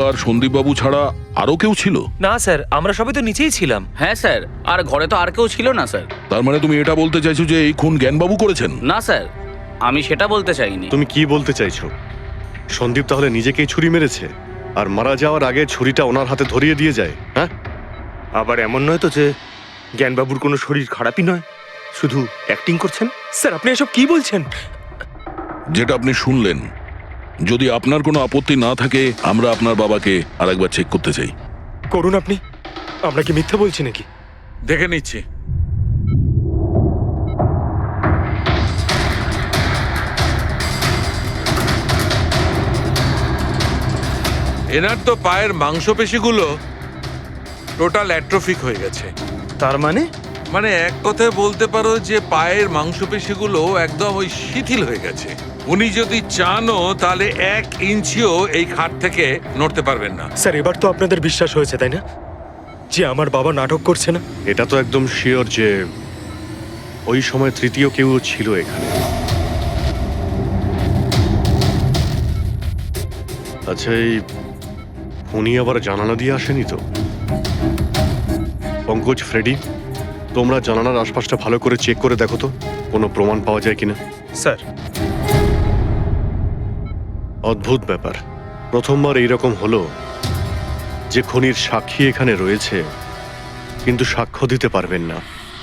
আর সন্দীপবাবু ছাড়া আরো কেউ ছিল? না স্যার, আমরা সবাই তো নিচেই ছিলাম। হ্যাঁ স্যার, আর ঘরে তো আর কেউ ছিল না স্যার। তার মানে তুমি এটা বলতে চাইছো যে এই খুন জ্ঞানবাবু করেছেন? না স্যার, আমি সেটা বলতে চাইনি। তুমি কি বলতে চাইছো? সন্দীপ তাহলে নিজেকেই ছুরি মেরেছে আর মারা যাওয়ার আগে ছুরিটা ওনার হাতে ধরিয়ে দিয়ে যায়? হ্যাঁ, আবার এমন নয় তো যে জ্ঞানবাবুর কোনো শরীর খারাপই নয়, শুধু অ্যাক্টিং করছেন। স্যার, আপনি এসব কি বলছেন? যেটা আপনি শুনলেন, যদি আপনার কোনো আপত্তি না থাকে আমরা আপনার বাবাকে আরেকবার চেক করতে চাই। করুন আপনি। আমরা কি মিথ্যা বলছি নাকি? দেখে নিচ্ছি। এনার তো পায়ের মাংসপেশিগুলো টোটাল অ্যাট্রোফিক হয়ে গেছে। তার মানে মানে এক কথায় বলতে পারো যে পায়ের মাংসপেশিগুলো একদম ওই শিথিল হয়ে গেছে। উনি যদি চানও তাহলে 1 ইঞ্চিও এই খাট থেকে নড়তে পারবেন না। স্যার, এবার তো আপনাদের বিশ্বাস হয়েছে তাই না, যে আমার বাবা নাটক করছে না? এটা তো একদম শিওর যে ওই সময় তৃতীয় কেউ ছিল এখানে। আচ্ছা, এই উনি আবার জানালা দিয়ে আসেনি তো? পঙ্কজ, ফ্রেডি, তোমরা জানালার আশপাশটা ভালো করে চেক করে দেখো তো কোনো প্রমাণ পাওয়া যায় কিনা। স্যার, অদ্ভুত ব্যাপার, প্রথমবার এইরকম হলো যে খুনির সাক্ষী এখানে রয়েছে কিন্তু সাক্ষ্য দিতে পারবেন না।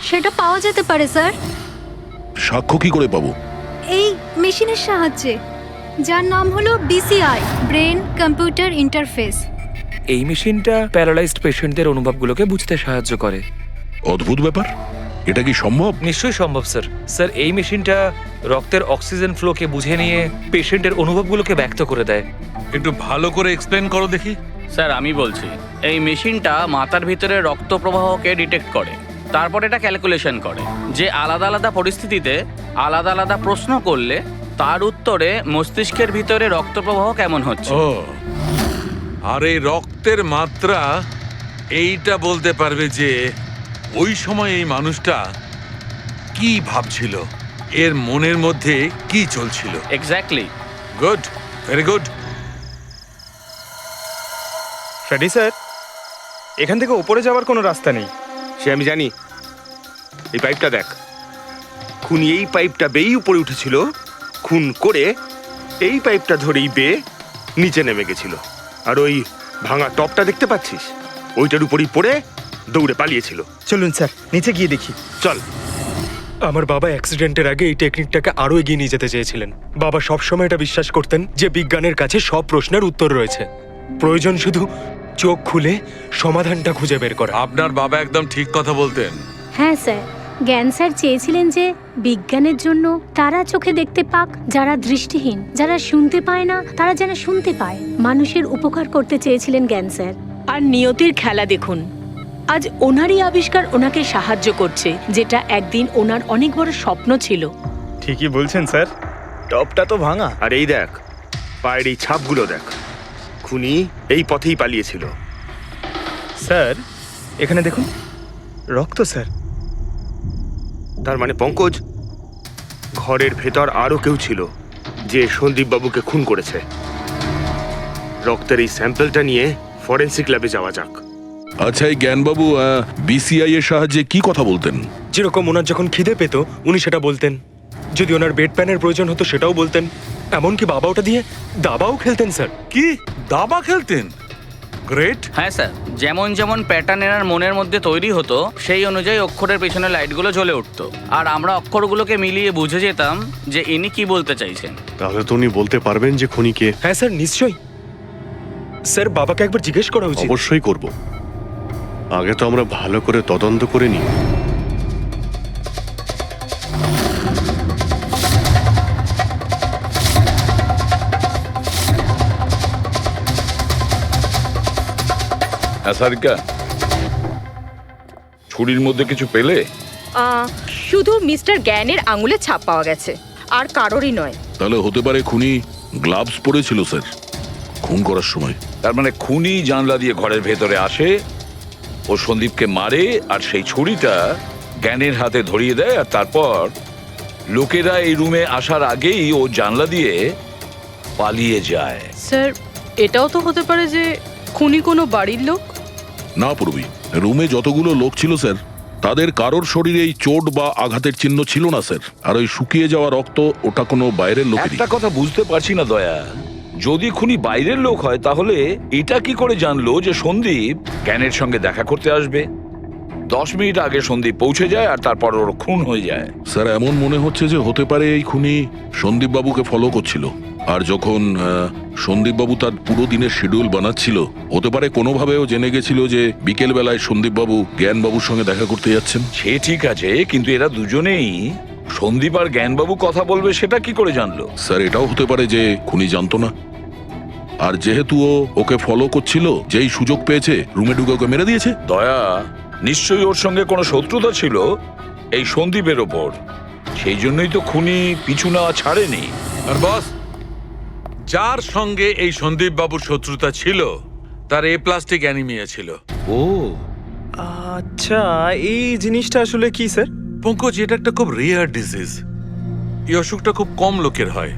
সেটা পাওয়া যেতে পারে স্যার, সাক্ষ্য কি করে পাবো? এই মেশিনের সাহায্যে, যার নাম হলো BCI, ব্রেন কম্পিউটার ইন্টারফেস। এই মেশিনটা প্যারালাইজড পেশেন্টদের অনুভবগুলোকে বুঝতে সাহায্য করে। অদ্ভুত ব্যাপার, এটা কি সম্ভব? নিশ্চয়ই সম্ভব স্যার। স্যার, এই মেশিনটা রক্তের অক্সিজেন ফ্লোকে বুঝে নিয়ে পেশেন্টের অনুভবগুলোকে ব্যক্ত করে দেয়। একটু ভালো করে এক্সপ্লেন করো দেখি। স্যার, আমি বলছি, এই মেশিনটা মাথার ভিতরে রক্ত প্রবাহকে ডিটেক্ট করে, তারপর এটা ক্যালকুলেশন করে যে আলাদা আলাদা পরিস্থিতিতে আলাদা আলাদা প্রশ্ন করলে তার উত্তরে মস্তিষ্কের ভিতরে রক্ত প্রবাহ কেমন হচ্ছে। ও, আর এই রক্তের মাত্রা এইটা বলতে পারবে যে ওই সময় এই মানুষটা কি ভাবছিল, এর মনের মধ্যে কি চলছিল। Exactly. Good, very good. Freddy sir, এখান থেকে ওপরে যাওয়ার কোনো রাস্তা নেই। সে আমি জানি। এই পাইপটা দেখ, খুনি এই পাইপটা বেয়েই উপরে উঠেছিল, খুন করে এই পাইপটা ধরেই বেয়ে নিচে নেমে গেছিল। আর ওই ভাঙা টপটা দেখতে পাচ্ছিস, ওইটার উপরই পড়ে দৌড়ে পালিয়েছিল। চলুন স্যার, নিচে গিয়ে দেখি। চল। আমার বাবা অ্যাক্সিডেন্টের আগে এই টেকনিকটাকে আরো এগিয়ে নিয়ে যেতে চেয়েছিলেন। বাবা সবসময় এটা বিশ্বাস করতেন যে বিজ্ঞানের কাছে সব প্রশ্নের উত্তর রয়েছে, প্রয়োজন শুধু চোখ খুলে সমাধানটা খুঁজে বের করা। আপনার বাবা একদম ঠিক কথা বলতেন। হ্যাঁ স্যার, জ্ঞান স্যার চেয়েছিলেন যে বিজ্ঞানের জন্য তারা চোখে দেখতে পাক যারা দৃষ্টিহীন, যারা শুনতে পায় না তারা যেন শুনতে পায়। মানুষের উপকার করতে চেয়েছিলেন জ্ঞান স্যার। আর নিয়তির খেলা দেখুন, আজ ওনারই আবিষ্কার ওনাকে সাহায্য করছে, যেটা একদিন ওনার অনেক বড় স্বপ্ন ছিল। ঠিকই বলছেন স্যার, টপটা তো ভাঙা। আর এই দেখ, পায়ের এই ছাপগুলো দেখ, খুনি এই পথেই পালিয়েছিল। স্যার, এখানে দেখুন, রক্ত স্যার। তার মানে পঙ্কজ, ঘরের ভেতর আরো কেউ ছিল যে সন্দীপ বাবুকে খুন করেছে। রক্তের এই স্যাম্পলটা নিয়ে ফরেন্সিক ল্যাবে যাওয়া যাক। আচ্ছা, এই জ্ঞানবাবু BCI এর সাহায্যে কি কথা বলতেন? যেরকম ওনার যখন খিদে পেত উনি সেটা বলতেন, যদি ওনার বেড প্যানের প্রয়োজন হতো সেটাও বলতেন, এমনকি বাবা ওটা দিয়ে দাবাও খেলতেন স্যার। কি দাবা খেলতেন? গ্রেট। হ্যাঁ স্যার, যেমন যেমন প্যাটার্ন এনার মনের মধ্যে তৈরি হতো সেই অনুযায়ী অক্ষরের পেছনে লাইটগুলো জ্বলে উঠতো, আর আমরা অক্ষরগুলোকে মিলিয়ে বুঝে যেতাম যে ইনি কি বলতে চাইছেন। তাহলে তো উনি বলতে পারবেন যে খুনি কে। হ্যাঁ স্যার, নিশ্চয়ই। স্যার, বাবাকে একবার জিজ্ঞেস করা উচিত। অবশ্যই করব, আগে তো আমরা ভালো করে তদন্ত করে নিই। সারিকা, ছুরির মধ্যে কিছু পেলে? শুধু মিস্টার জ্ঞানের আঙুলের ছাপ পাওয়া গেছে, আর কারোরই নয়। তাহলে হতে পারে খুনি গ্লাভস পরেছিল স্যার খুন করার সময়। তার মানে খুনি জানলা দিয়ে ঘরের ভেতরে আসে, ও সন্দীপকে মারে, আর সেই ছুরিটা জ্ঞানের হাতে ধরিয়ে দেয়, আর তারপর লোকেরা এই রুমে আসার আগেই ও জানলা দিয়ে পালিয়ে যায়। স্যার, এটাও তো হতে পারে যে খুনি কোনো বাড়ির লোক। না পূর্বী, রুমে যতগুলো লোক ছিল স্যার, তাদের কারোর শরীরে এই চোট বা আঘাতের চিহ্ন ছিল না স্যার। আর ওই শুকিয়ে যাওয়া রক্ত, ওটা কোনো বাইরের লোকেরই। একটা কথা বুঝতে পারছি না দয়া, যদি খুনি বাইরের লোক হয় তাহলে এটা কি করে জানলো যে সন্দীপ জ্ঞানের সঙ্গে দেখা করতে আসবে? 10 মিনিট আগে সন্দীপ পৌঁছে যায় আর তারপর ওর খুন হয়ে যায়। স্যার এমন মনে হচ্ছে যে হতে পারে এই খুনি সন্দীপ বাবুকে ফলো করছিল। আর যখন সন্দীপ বাবু তার পুরো দিনের শিডিউল বানাচ্ছিল, হতে পারে কোনোভাবেও জেনে গেছিল যে বিকেল বেলায় সন্দীপ বাবু জ্ঞান বাবুর সঙ্গে দেখা করতে যাচ্ছেন। সে ঠিক আছে, কিন্তু এরা দুজনেই সন্দীপ আর জ্ঞানবাবু কথা বলবে সেটা কি করে জানলো? স্যার এটাও হতে পারে যে খুনি জানতো না, আর যেহেতু ও ওকে ফলো করছিল, যেই সুযোগ পেয়েছে রুমে ঢুকে ওকে মেরে দিয়েছে। দয়া, নিশ্চয়ই ওর সঙ্গে কোনো শত্রুতা ছিল এই সন্দীপের ওপর, সেই জন্যই তো খুনি পিছু না ছাড়েনি। আর বস, যার সঙ্গে এই সন্দীপ বাবুর শত্রুতা ছিল তার প্লাস্টিক অ্যানিমিয়া ছিল। ও আচ্ছা, এই জিনিসটা আসলে কি স্যার? পঙ্কজ, এটা একটা খুব রেয়ার ডিজিজ। এই অসুখটা খুব কম লোকের হয়।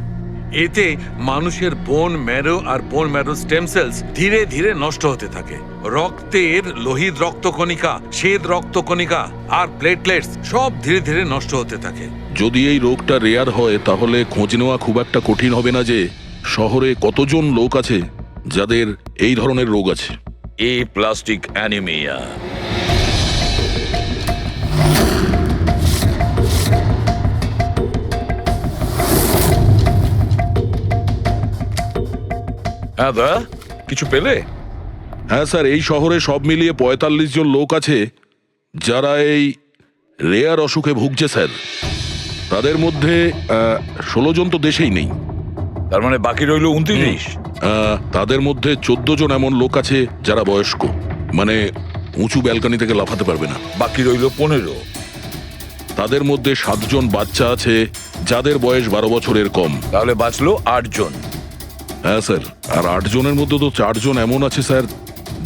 এতে মানুষের বোন ম্যারো আর বোন ম্যারো স্টেম সেলস ধীরে ধীরে নষ্ট হতে থাকে। রক্তের লোহিত রক্তকণিকা, শ্বেত রক্তকণিকা আর প্লেটলেটস সব ধীরে ধীরে নষ্ট হতে থাকে। যদি এই রোগটা রেয়ার হয়, তাহলে খোঁজ নেওয়া খুব একটা কঠিন হবে না যে শহরে কতজন লোক আছে যাদের এই ধরনের রোগ আছে। Plastic anaemia. হ্যাঁ দা, কিছু পেলে? হ্যাঁ স্যার, এই শহরে সব মিলিয়ে 45 জন লোক আছে যারা এই রেয়ার অসুখে ভুগছে স্যার। তাদের মধ্যে 16 জন তো দেশেই নেই। তার মানে বাকি রইল 29। তাদের মধ্যে 14 জন এমন লোক আছে যারা বয়স্ক, মানে উঁচু ব্যালকনি থেকে লাফাতে পারবে না। বাকি রইল 15। তাদের মধ্যে 7 জন বাচ্চা আছে যাদের বয়স 12 বছরের কম। তাহলে বাঁচলো 8 জন। হ্যাঁ স্যার, আর 8 জনের মধ্যে তো 4 জন এমন আছে স্যার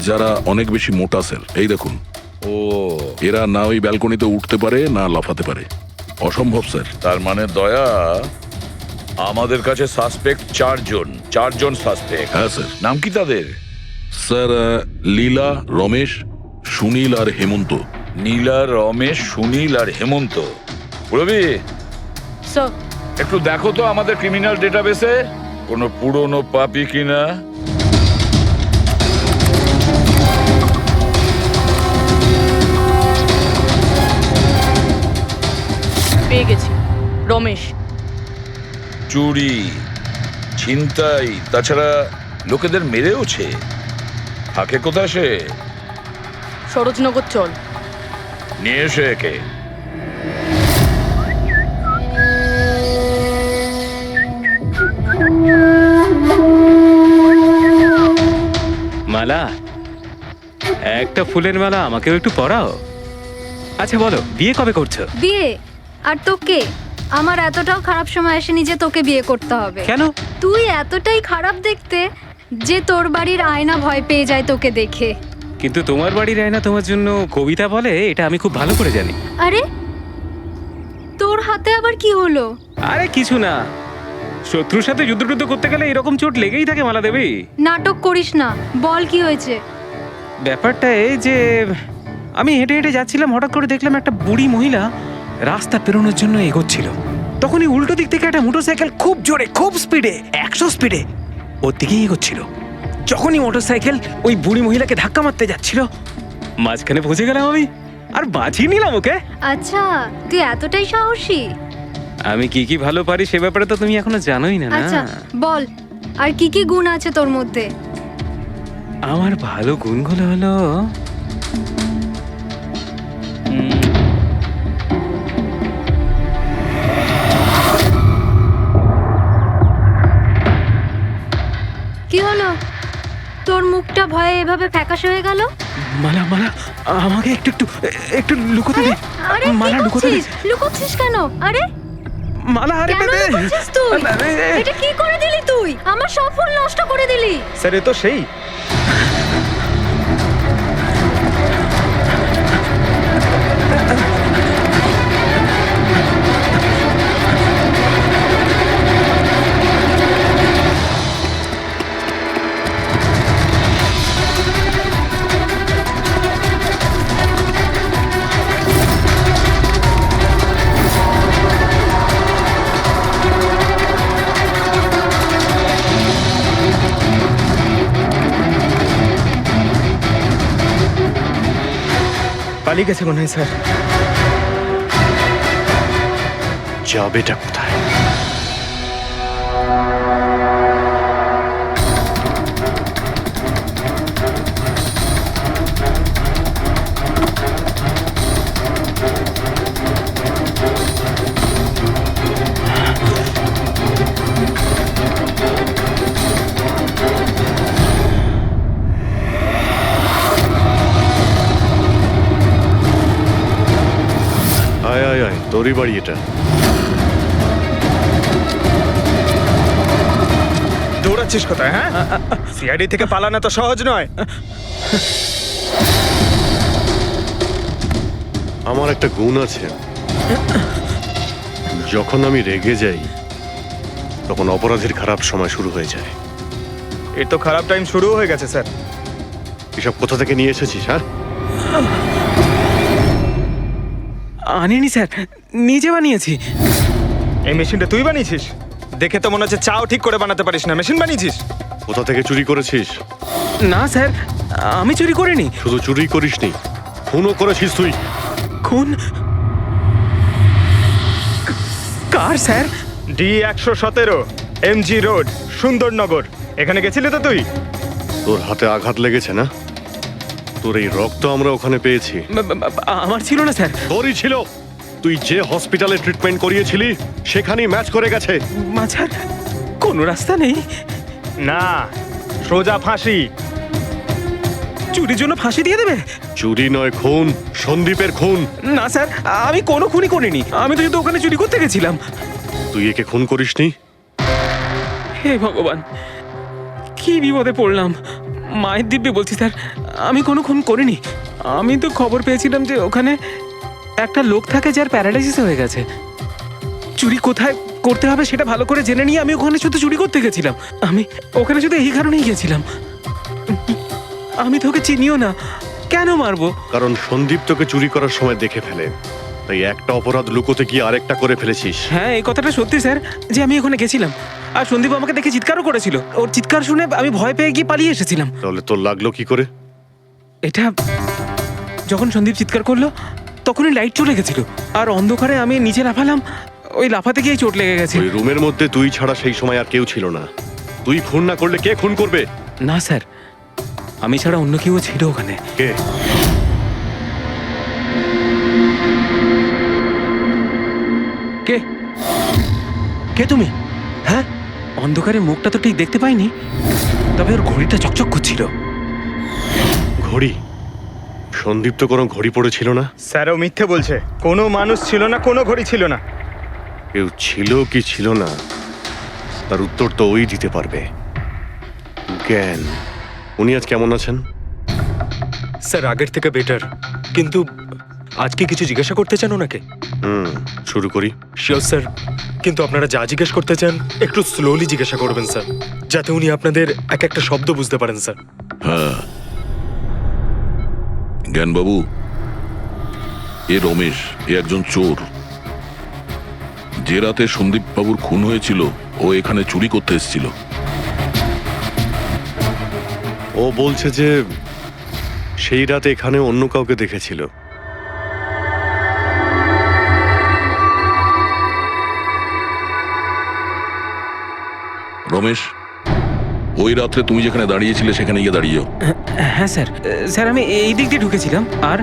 যারা অনেক বেশি মোটা স্যার। এই দেখুন, ও, এরা না ওই ব্যালকনিতে উঠতে পারে না লাফাতে পারে। অসম্ভব স্যার। তার মানে দয়া, আমাদের কাছে সাসপেক্ট 4 জন। 4 জন সাসপেক্ট। হ্যাঁ স্যার। নাম কি তাদের? স্যার লীলা, রমেশ, সুনীল আর হেমন্ত। নীলা, রমেশ, সুনীল আর হেমন্ত। রবি, স্যার, একটু দেখো তো আমাদের ক্রিমিনাল ডেটাবেসে কোনো পুরনো পাপি কিনা। পেয়ে গেছি। রমেশ। চুরি, ছিনতাই, তাছাড়া লোকেদের মেরেওছে। থাকে কোথায় সে? সরোজনগর চল। নিয়ে এসে একে। মালা, একটা ফুলের মালা আমাকেও একটু পরাও। আচ্ছা বলো, বিয়ে কবে করছো? বিয়ে? আর তোকে? আমার এতটাও খারাপ সময় আসেনি যে তোকে বিয়ে করতে হবে। কেন? তুই এতটাই খারাপ দেখতে যে তোর বাড়ির আয়না ভয় পেয়ে যায় তোকে দেখে। কিন্তু তোমার বাড়ির আয়না তোমার জন্য কবিতা বলে, এটা আমি খুব ভালো করে জানি। আরে তোর হাতে আবার কি হলো? আরে কিছু না, শত্রুর সাথে যুদ্ধ করতে গেলে এরকম চোট লেগেই থাকে মালা দেবী। নাটক করিস না, বল কি হয়েছে? ব্যাপারটা এই যে আমি হেঁটে হেঁটে যাচ্ছিলাম, হঠাৎ করে দেখলাম একটা বুড়ি মহিলা রাস্তা পেরোনোর জন্য এগোচ্ছিল। তখনই উল্টো দিক থেকে একটা মোটরসাইকেল খুব জোরে, খুব স্পিডে, 100 স্পিডে ওর দিকেই এগোচ্ছিল। যখনই মোটরসাইকেল ওই বুড়ি মহিলাকে ধাক্কা মারতে যাচ্ছিল, মাঝখানে পৌঁছে গেলাম আমি আর বাঁচিয়ে নিলাম ওকে। আচ্ছা, তুই এতটাই সাহসী? আমি কি কি ভালো পারি সে ব্যাপারে তো তুমি এখনো জানোই না। আচ্ছা বল, আর কি কি গুণ আছে তোর মধ্যে? আমার ভালো গুণগুলো হলো কি হলো? তোর মুখটা ভয়ে এভাবে ফ্যাকাশে হয়ে গেল। মালা, মালা আমাকে একটু একটু একটু লুকোতে দে। আরে মালা লুকোতে দে। লুকোচ্ছিস কেন? আরে মালা, আরে কেন লুকোচ্ছিস তুই? এটা কি করে দিলি তুই? আমার সব ফুল নষ্ট করে দিলি। স্যার, এ তো সেই। পালিয়ে গেছে মনে হয় স্যার। যাবেটা কোথায়? আয় আয় আয়, তোরই বাড়ি এটা। দৌড়াচ্ছিস কোথায়? হ্যাঁ, সিআইডি থেকে পালানো তো সহজ নয়। আমার একটা গুণ আছে, যখন আমি রেগে যাই তখন অপরাধীর খারাপ সময় শুরু হয়ে যায়। এর তো খারাপ টাইম শুরু হয়ে গেছে স্যার। এসব কোথা থেকে নিয়ে এসেছিস? হ্যাঁ, আনিনি স্যার, নিজে বানিয়েছি। এই মেশিনটা তুই বানিয়েছিস? দেখে তো মনে হচ্ছে চাও ঠিক করে বানাতে পারিস না, মেশিন বানিয়েছিস। কোথা থেকে চুরি করেছিস? না স্যার, আমি চুরি করিনি। শুধু চুরি করিসনি, খুনও করেছিস তুই। খুন? কার sir? D117 MG road, Sundarnagar. এখানে গেছিলি তো তুই? তোর হাতে আঘাত লেগেছে না? তোর এই রক্ত আমরা ওখানে পেয়েছি। আমার ছিল না স্যার। তোরই ছিল। তুই যে হসপিটালে ট্রিটমেন্ট করিয়েছিলি সেখানেই ম্যাচ করে গেছে। মাঝার কোনো রাস্তা নেই? না, সোজা ফাঁসি। চুরির জন্য ফাঁসি দিয়ে দেবে? চুরি নয়, খুন। সন্দীপের খুন। না স্যার, আমি কোনো খুনই করিনি। আমি তো শুধু ওখানে চুরি করতে গেছিলাম। তুই একে খুন করিসনি? হে ভগবান, কি বিপদে পড়লাম। মায়ের দিব্যে বলছি স্যার, আমি কোনো খুন করিনি। আমি তো খবর পেয়েছিলাম যে ওখানে একটা লোক থাকে যার প্যারালাইসিস হয়ে গেছে। চুরি কোথায় করতে হবে সেটা ভালো করে জেনে নিয়ে আমি ওখানে শুধু চুরি করতে গেছিলাম। আমি ওখানে শুধু এই কারণেই গেছিলাম। আমি তোকে চিনিও না, কেন মারবো? কারণ সন্দীপ তোকে চুরি করার সময় দেখে ফেলে, তাই একটা অপরাধ লুকোতে গিয়ে আরেকটা করে ফেলেছিস। হ্যাঁ, এই কথাটা সত্যি স্যার, যে আমি ওখানে গেছিলাম আর সন্দীপ আমাকে দেখে চিৎকারও করেছিল। ওর চিৎকার শুনে আমি ভয় পেয়ে গিয়ে পালিয়ে এসেছিলাম। তাহলে তোর লাগলো কি করে? এটা যখন সন্দীপ চিৎকার করলো তখনই লাইট চলে গেছিল আর অন্ধকারে আমি নিচে লাফালাম। ওই লাফাতে গিয়ে চোট লেগে গেছে। ওই রুমের মধ্যে তুই ছাড়া সেই সময় আর কেউ ছিল না। তুই খুন না করলে কে খুন করবে? না স্যার, আমি ছাড়া অন্য কেউ ছিল ওখানে। কে? কে? কে তুমি? হ্যাঁ, অন্ধকারে মুখটা তো ঠিক দেখতে পাইনি, তবে ওর ঘড়িটা চকচক করছিল। ঘড়ি? সন্দীপ তো কোনো ঘড়ি পড়েছিল না। স্যারও মিথ্যে বলছে। কোনো মানুষ ছিল না, কোনো ঘড়ি ছিল না। কেউ ছিল কি ছিল না তার উত্তর তো ওই দিতে পারবে। জ্ঞান, উনি আজ কেমন আছেন? স্যার আগের থেকে বেটার, কিন্তু আজকে কিছু জিজ্ঞাসা করতে চান ওনাকে? শুরু করি। শিওর স্যার, কিন্তু আপনারা যা জিজ্ঞেস করতে চান একটু স্লোলি জিজ্ঞাসা করবেন স্যার, যাতে উনি আপনাদের এক একটা শব্দ বুঝতে পারেন স্যার। হ্যাঁ, জ্ঞানবাবু, এ রমেশ, এ একজন চোর। যে রাতে সন্দীপ বাবুর খুন হয়েছিল ও এখানে চুরি করতে এসেছিল। ও বলছে যে সেই রাতে এখানে অন্য কাউকে দেখেছিল। রমেশ, ওই রাত্রে তুমি যেখানে দাঁড়িয়েছিলে সেখানে গিয়ে দাঁড়িয়ে যাও। হ্যাঁ স্যার। স্যার, আমি এই দিক দিয়ে ঢুকেছিলাম আর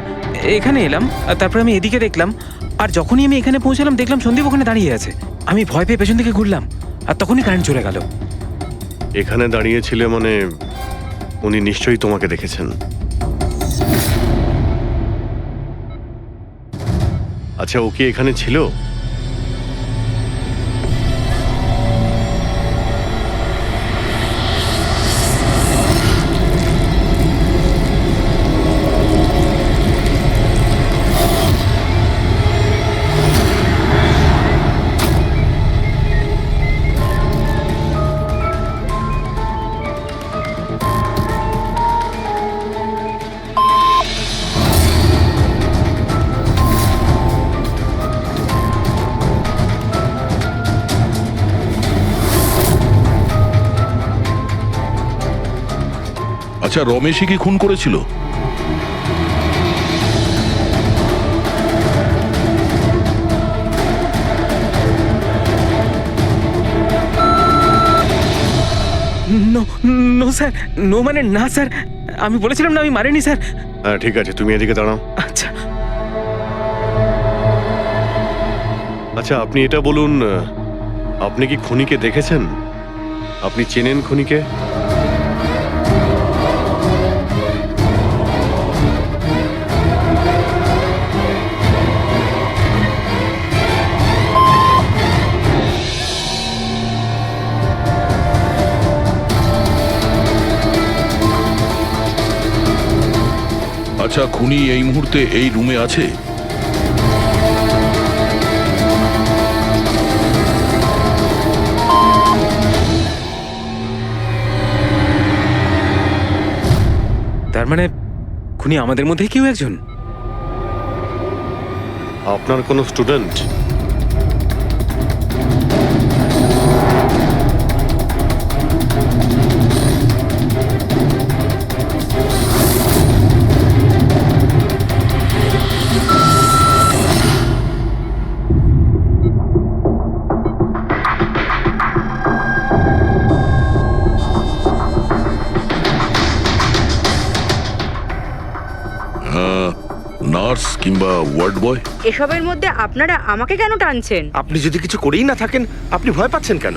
এখানে এলাম, আর তারপর আমি এদিকে দেখলাম, আর যখনই আমি এখানে পৌঁছালাম দেখলাম সন্দীপ ওখানে দাঁড়িয়ে আছে। আমি ভয় পেয়ে পেছন দিকে ঘুরলাম আর তখনই কারেন্ট চলে গেল। এখানে দাঁড়িয়েছিলে মানে উনি নিশ্চয়ই তোমাকে দেখেছেন। আচ্ছা, ও কি এখানে ছিল? আচ্ছা, রমেশই কি খুন করেছিল? স্যার, নো মানে না স্যার, আমি বলেছিলাম না আমি মারিনি স্যার। হ্যাঁ ঠিক আছে, তুমি এদিকে দাঁড়াও। আচ্ছা আচ্ছা আপনি এটা বলুন, আপনি কি খুনিকে দেখেছেন? আপনি চেনেন খুনিকে? আচ্ছা, খুনি এই মুহূর্তে এই রুমে আছে? তার মানে খুনি আমাদের মধ্যে কেউ একজন। আপনার কোনো স্টুডেন্ট? নার্স কিংবা ওয়ার্ড বয়? এসবের মধ্যে আপনারা আমাকে কেন টানছেন? আপনি যদি কিছু করেই না থাকেন, আপনি ভয় পাচ্ছেন কেন?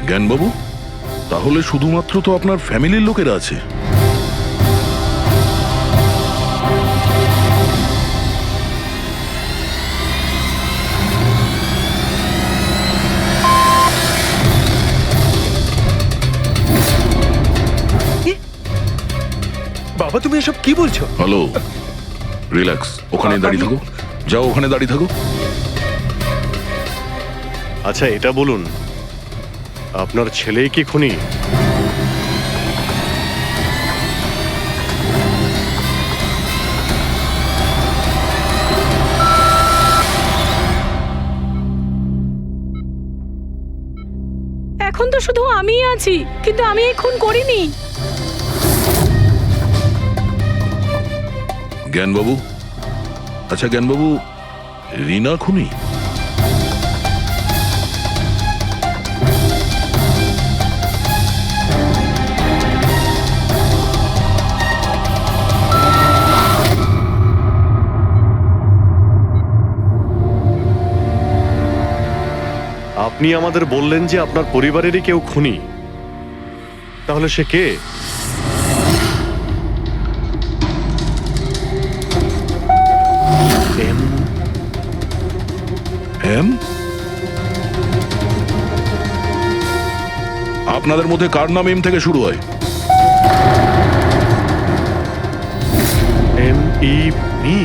জ্ঞানবাবু, তাহলে শুধুমাত্র তো আপনার ফ্যামিলির লোকেরা আছে। বাবা তুমি এসব কি বলছো? হ্যালো, রিল্যাক্স, ওখানে দাঁড়িয়ে থাকো। যাও, ওখানে দাঁড়িয়ে থাকো। আচ্ছা এটা বলুন, আপনার ছেলেই কি খুনি? এখন তো শুধু আমিই আছি, কিন্তু আমি এই খুন করিনি। জ্ঞানবাবু, আচ্ছা জ্ঞানবাবু, রিনা খুনি? আপনি আমাদের বললেন যে আপনার পরিবারেরই কেউ খুনি, তাহলে সে কে? এম? আপনাদের মধ্যে কার নাম এম থেকে শুরু হয়? মি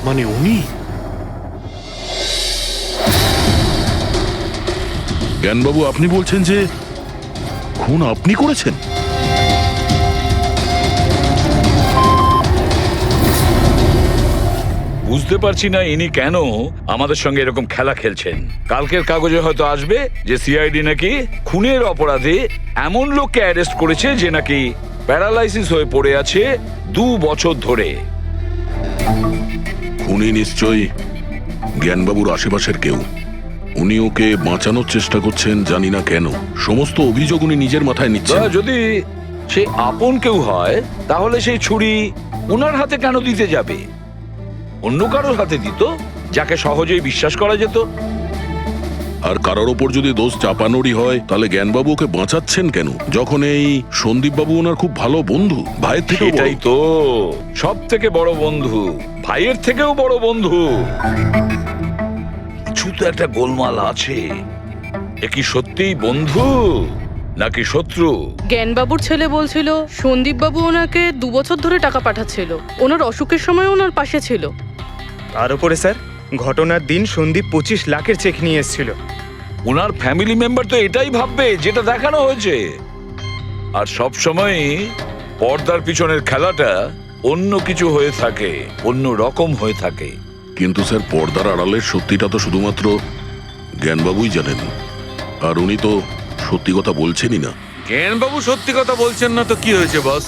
মানে উনি? জ্ঞানবাবু, আপনি বলছেন যে খুন আপনি করেছেন? বুঝতে পারছি না ইনি কেন আমাদের সঙ্গে এরকম খেলা খেলছেন। কালকের কাগজে হয়তো আসবে যে সিআইডি নাকি খুনের অপরাধে এমন লোককে অ্যারেস্ট করেছে যে নাকি প্যারালাইসিস হয়ে পড়ে আছে 2 বছর ধরে। খুনি নিশ্চয়ই জ্ঞানবাবুর আশেপাশের কেউ। উনি ওকে বাঁচানোর চেষ্টা করছেন, জানি না কেন। সমস্ত অভিযোগ উনি নিজের মাথায় নিচ্ছেন। যদি সে আপন কেউ হয় তাহলে সেই ছুরি ওনার হাতে কেন দিতে যাবে? অন্য কারোর হাতে দিত, যাকে সহজেই বিশ্বাস করা যেত। আর কারোর ওপর যদি দোষ চাপানোরই হয়, তাহলে জ্ঞানবাবু ওকে বাঁচাচ্ছেন কেন, যখন এই সন্দীপ বাবু ওনার খুব ভালো বন্ধু, ভাইয়ের থেকে? এটাই তো সব থেকে বড় বন্ধু, ভাইয়ের থেকেও বড় বন্ধু। কিছু তো একটা গোলমাল আছে। এ কি সত্যিই বন্ধু নাকি শত্রু? জ্ঞানবাবুর ছেলে বলছিল সন্দীপবাবু ওনাকে 2 বছর ধরে টাকা পাঠাচ্ছিল, ওনার অসুখের সময় ওনার পাশে ছিল। তার উপরে স্যার, ঘটনার দিন সন্দীপ 25 লাখের চেক নিয়ে এসেছিল। ওনার ফ্যামিলি মেম্বার তো এটাই ভাববে যেটা দেখানো হয়েছে। আর সব সময় পর্দার পিছনের খেলাটা অন্য কিছু হয়ে থাকে, অন্য রকম হয়ে থাকে। কিন্তু স্যার, পর্দার আড়ালের সত্যিটা তো শুধুমাত্র জ্ঞানবাবুই জানেন, আর উনি তো সত্যি কথা বলছেনই না। জ্ঞানবাবু সত্যি কথা বলছেন না তো কি হয়েছে বস?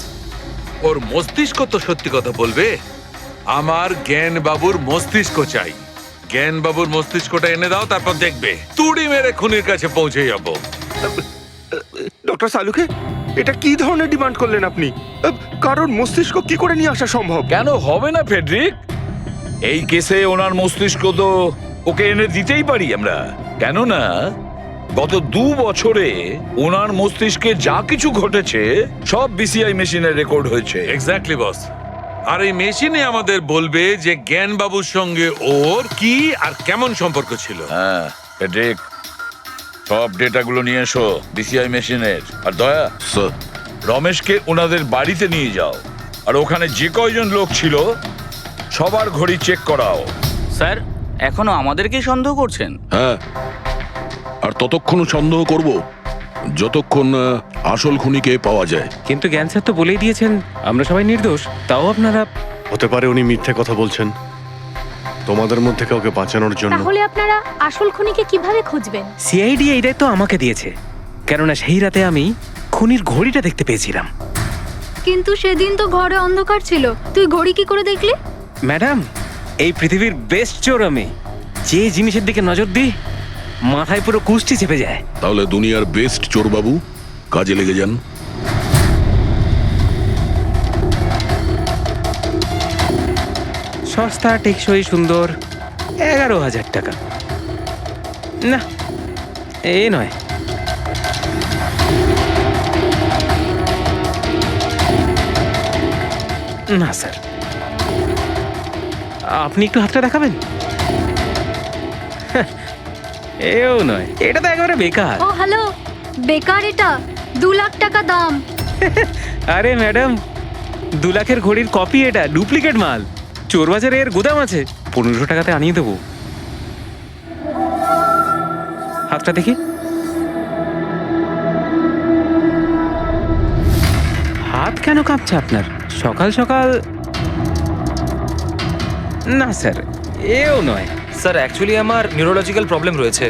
ওর মস্তিষ্ক তো সত্যি কথা বলবে। আমার জ্ঞান বাবুর মস্তিষ্ক চাই। জ্ঞান বাবুর মস্তিষ্কটা এনে দাও, তারপর দেখবে তুড়ি মেরে খুনির কাছে পৌঁছে যাবো। ডক্টর সালুকে, এটা কি ধরনের ডিমান্ড করলেন আপনি? কারণ মস্তিষ্ক কি করে নিয়ে আসা সম্ভব? কেন হবে না ফেডরিক? এই কেসে ওনার মস্তিষ্ক তো ওকে এনে দিতেই পারি আমরা। কেননা গত 2 বছরে ওনার মস্তিষ্কে যা কিছু ঘটেছে সব বিসিআই মেশিনে রেকর্ড হয়েছে। এক্স্যাক্টলি বস। আর এই মেশিনে আমাদের বলবে যে জ্ঞান বাবুর সঙ্গে ওর কি আর কেমন সম্পর্ক ছিল। হ্যাঁ ফেডরিক, সব ডেটাগুলো নিয়ে এসো বিসিআই মেশিনের। আর দয়া, স্যার, রমেশকে ওনাদের বাড়িতে নিয়ে যাও, আর ওখানে যে কয়জন লোক ছিল সবার ঘড়ি চেক করাও। স্যার, এখনো আমাদেরকেই সন্দেহ করছেন? হ্যাঁ, আর ততক্ষণ সন্দেহ করব যতক্ষণ আসল খুনিকে পাওয়া যায়। কিন্তু জ্ঞান স্যার তো বলেই দিয়েছেন আমরা সবাই নির্দোষ, তাও আপনারা। হতে পারে উনি মিথ্যে কথা বলছেন তোমাদের মধ্যে কাউকে বাঁচানোর জন্য। তাহলে আপনারা আসল খুনিকে কিভাবে খুঁজবেন? সিআইডি এই দায়িত্ব আমাকে দিয়েছে, কেননা সেই রাতে আমি খুনির ঘড়িটা দেখতে পেয়েছিলাম। কিন্তু সেদিন তো ঘরে অন্ধকার ছিল, তুই ঘড়ি কি করে দেখলি? ম্যাডাম, এই পৃথিবীর বেস্ট চোর আমি। যে জিনিসের দিকে নজর দিই মাথায় পুরো কুষ্টি চেপে যায়। তাহলে দুনিয়ার বেস্ট চোর বাবু, কাজে লেগে যান। সস্তা, টেকসই, সুন্দর, 11,000 টাকা। না, এ নয়। না স্যার, আপনি একটু হাতটা দেখাবেন? এও নয়, এটা তো একেবারে বেকার। ও হ্যালো, বেকার এটা? 2 লাখ টাকা দাম। আরে ম্যাডাম, 2 লাখের ঘড়ির কপি, এটা ডুপ্লিকেট মাল। চোর বাজারে এর গুদাম আছে, 1500 টাকাতে আনিয়ে দেবো। হাতটা দেখি। হাত কেন কাঁপছে আপনার সকাল সকাল? না স্যার, এও নয়। স্যার, অ্যাকচুয়ালি আমার নিউরোলজিক্যাল প্রবলেম রয়েছে।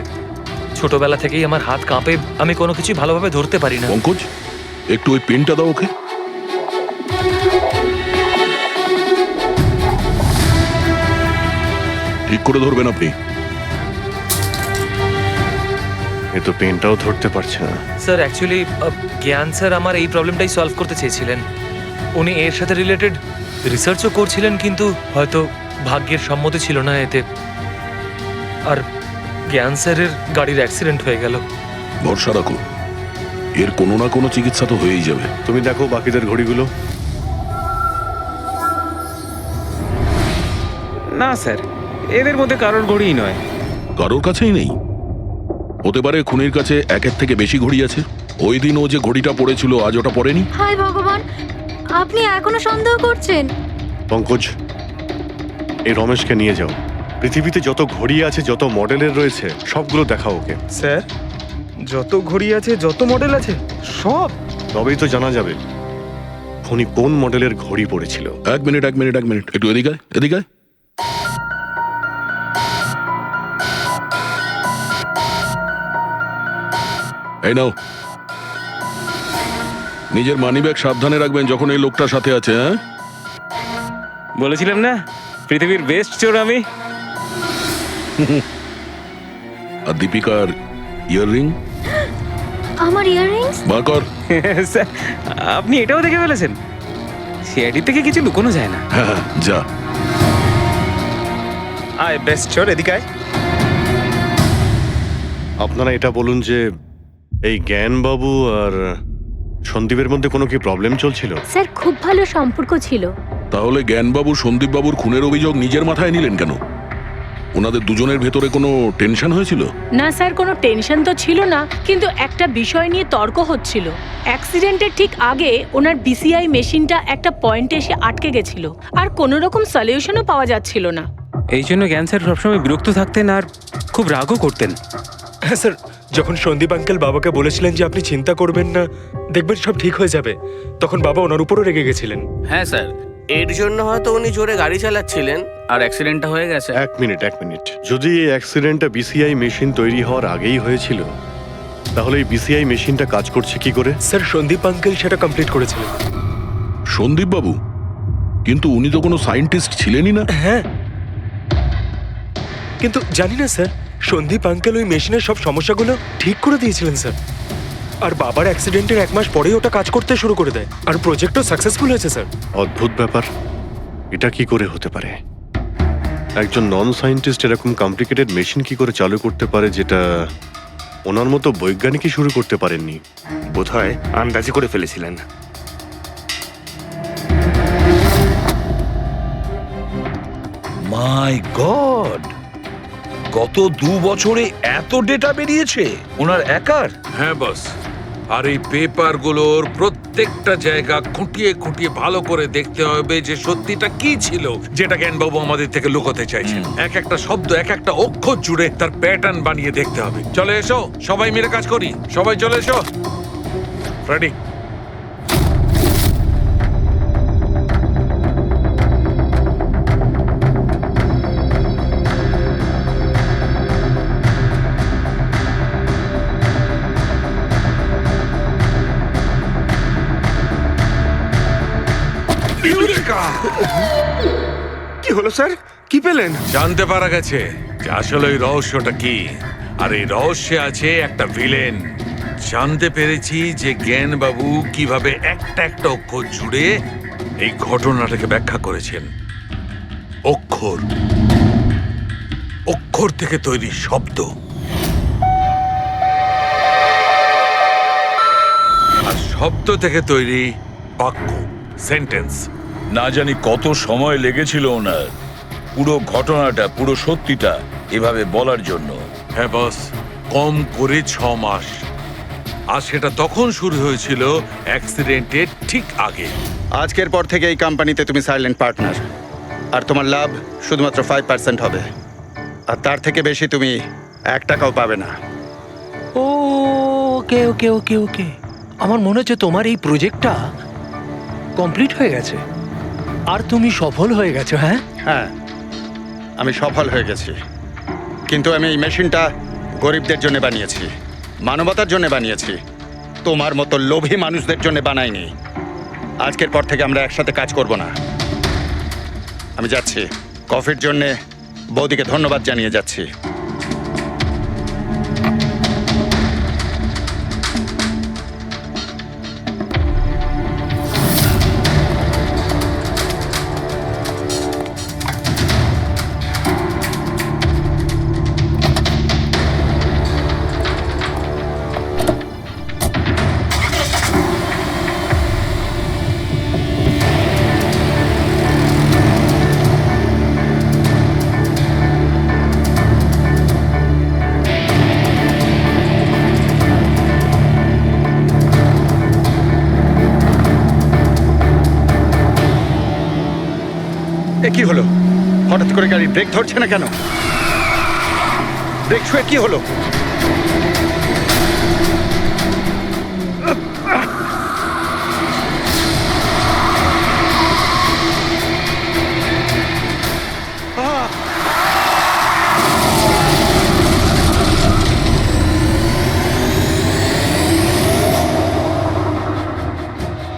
ছোটবেলা থেকেই আমার হাত কাঁপে, আমি কোনো কিছু ভালোভাবে ধরতে পারি না। পঙ্কজ, একটু ওই পেনটা দাও ওকে। ঠিক করে ধরবেন আপনি। এ তো পেনটাও ধরতে পারছে না। স্যার, অ্যাকচুয়ালি জ্ঞান স্যার আমার এই প্রবলেমটাই সলভ করতে চেয়েছিলেন। উনি এর সাথে রিলেটেড রিসার্চও করছিলেন, কিন্তু হয়তো ভাগ্যের সম্মতি ছিল না এতে। আর জ্ঞান স্যারের গাড়ির অ্যাক্সিডেন্ট হয়ে গেল। ভরসা রাখো, এর কোনো না কোনো চিকিৎসা তো হয়েই যাবে। তুমি দেখো বাকিদের ঘড়িগুলো। না স্যার, এদের মধ্যে কারোর ঘড়িই নয়। কারোর কাছেই নেই? হতে পারে খুনির কাছে একের থেকে বেশি ঘড়ি আছে। ওই দিন ও যে ঘড়িটা পড়েছিল আজ ওটা পড়েনি। হায় ভগবান, আপনি এখনো সন্দেহ করছেন? পঙ্কজ, এই রমেশকে নিয়ে যাও। পৃথিবীতে যত ঘড়ি আছে, যত মডেলের রয়েছে, সবগুলো দেখাও ওকে। স্যার, যত ঘড়ি আছে, যত মডেল আছে, সব? তবেই তো জানা যাবে খুনি কোন মডেলের ঘড়ি পড়েছিল। এক মিনিট, একটু এদিকে আয়, এদিকে আয়। এই নাও, নিজের মানিব্যাগ সাবধানে রাখবেন যখন এই লোকটার সাথে আছে। হ্যাঁ, বলেছিলাম না পৃথিবীর বেস্ট চোর আমি। আর দীপিকার ইয়াররিং আমার ইয়াররিংস? বার কর। স্যার, আপনি এটাও দেখে ফেলেছেন? সিআইডি থেকে কিছু লুকোনো যায় না। হ্যাঁ, যা। আয় বেস্ট চোর, এদিকে আয়। আপনারা এটা বলুন যে এই জ্ঞানবাবু আর সন্দীপের মধ্যে কোনো কি প্রবলেম চলছিল? স্যার, খুব ভালো সম্পর্ক ছিল। তাহলে জ্ঞানবাবু সন্দীপবাবুর খুনের অভিযোগ নিজের মাথায় নিলেন কেন? ওনাদের দুজনের ভেতরে কোনো টেনশন হয়েছিল? না স্যার, কোনো টেনশন তো ছিল না, কিন্তু একটা বিষয় নিয়ে তর্ক হচ্ছিল। অ্যাক্সিডেন্টের ঠিক আগে ওনার বিসিআই মেশিনটা একটা পয়েন্টে এসে আটকে গেছিল, আর কোনো রকম সলিউশনও পাওয়া যাচ্ছিল না। এই জন্য জ্ঞান স্যার সবসময় বিরক্ত থাকতেন আর খুব রাগও করতেন। হ্যাঁ স্যার, যখন সন্দীপ আঙ্কেল বাবাকে বলেছিলেন যে আপনি চিন্তা করবেন না, দেখবেন সব ঠিক হয়ে যাবে, তখন বাবা ওনার উপরও রেগে গেছিলেন। হ্যাঁ স্যার, এর জন্য হয়তো উনি জোরে গাড়ি চালাচ্ছিলেন আর অ্যাক্সিডেন্টটা হয়ে গেছে। এক মিনিট। যদি এই অ্যাক্সিডেন্টটা বিসিআই মেশিন তৈরি হওয়ার আগেই হয়েছিল, তাহলে এই বিসিআই মেশিনটা কাজ করছে কি করে? স্যার, সন্দীপ আঙ্কেল সেটা কমপ্লিট করেছিলেন। সন্দীপ বাবু? কিন্তু উনি তো কোনো সায়েন্টিস্ট ছিলেনই না। হ্যাঁ, কিন্তু জানি না স্যার, সন্দীপ আঙ্কেল ওই মেশিনের সব সমস্যাগুলো ঠিক করে দিয়েছিলেন স্যার। আর বাবার অ্যাক্সিডেন্টের 1 মাস পরেই ওটা কাজ করতে শুরু করে দেয়, আর প্রজেক্টও সাকসেসফুল হয়েছে স্যার। অদ্ভুত ব্যাপার, এটা কি করে হতে পারে? একজন নন সায়েন্টিস্ট এরকম কমপ্লিকেটেড মেশিন কি করে চালু করতে পারে, যেটা ওনার মতো বৈজ্ঞানিকই শুরু করতে পারেননি? বোধহয় আন্দাজে করে ফেলেছিলেন। মাই গড, গত 2 বছরে এত ডেটা বেরিয়েছে ওনার একার? হ্যাঁ বস, আর এই পেপারগুলোর প্রত্যেকটা জায়গা খুঁটিয়ে খুঁটিয়ে ভালো করে দেখতে হবে যে সত্যিটা কি ছিল যেটা জ্ঞানবাবু আমাদের থেকে লুকোতে চাইছেন। এক একটা শব্দ, এক একটা অক্ষর জুড়ে তার প্যাটার্ন বানিয়ে দেখতে হবে। চলে এসো, সবাই মিলে কাজ করি। সবাই চলে এসো। ফ্রেডি, কি হলো স্যার, কি পেলেন? জানতে পারা গেছে যে আসলে ওই রহস্যটা কি, আর এই রহস্যে আছে একটা ভিলেন। জানতে পেরেছি যে জ্ঞানবাবু কিভাবে একটা একটা অক্ষর জুড়ে এই ঘটনাটাকে ব্যাখ্যা করেছেন। অক্ষর, অক্ষর থেকে তৈরি শব্দ, আর শব্দ থেকে তৈরি বাক্য, সেন্টেন্স। না জানি কত সময় লেগেছিল ওনার পুরো ঘটনাটা, পুরো সত্যিটা এভাবে বলার জন্য। হ্যাঁ বস, কম করে 6 মাস। আর সেটা তখন শুরু হয়েছিল অ্যাক্সিডেন্টের ঠিক আগে। আজকের পর থেকে এই কোম্পানিতে তুমি সাইলেন্ট পার্টনার, আর তোমার লাভ শুধুমাত্র 5% হবে, আর তার থেকে বেশি তুমি 1 টাকাও পাবে না। ওকে ওকে ওকে ওকে, আমার মনে হচ্ছে তোমার এই প্রজেক্টটা কমপ্লিট হয়ে গেছে আর তুমি সফল হয়ে গেছো। হ্যাঁ হ্যাঁ, আমি সফল হয়ে গেছি, কিন্তু আমি এই মেশিনটা গরিবদের জন্য বানিয়েছি, মানবতার জন্য বানিয়েছি, তোমার মতো লোভী মানুষদের জন্য বানাইনি। আজকের পর থেকে আমরা একসাথে কাজ করব না। আমি যাচ্ছি, কফির জন্যে বৌদিকে ধন্যবাদ জানিয়ে যাচ্ছি। এ কি হলো? হঠাৎ করে গাড়ি ব্রেক ধরছে না কেন? ব্রেক ছুঁয়ে কি হলো?